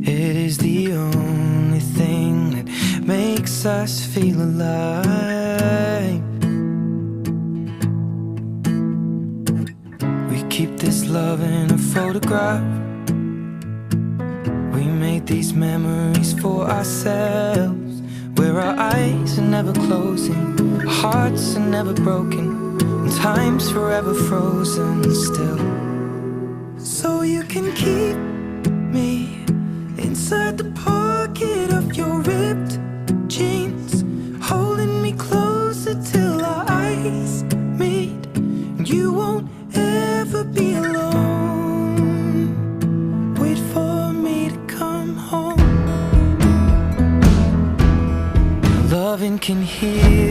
It is the only thing that makes us feel alive. We keep this love in a photograph. We made these memories for ourselves, where our eyes are never closing, our hearts are never broken, and time's forever frozen still. So you can keep me inside the pocket of your ripped jeans, holding me closer till our eyes meet. You won't ever be alone. Wait for me to come home. Loving can heal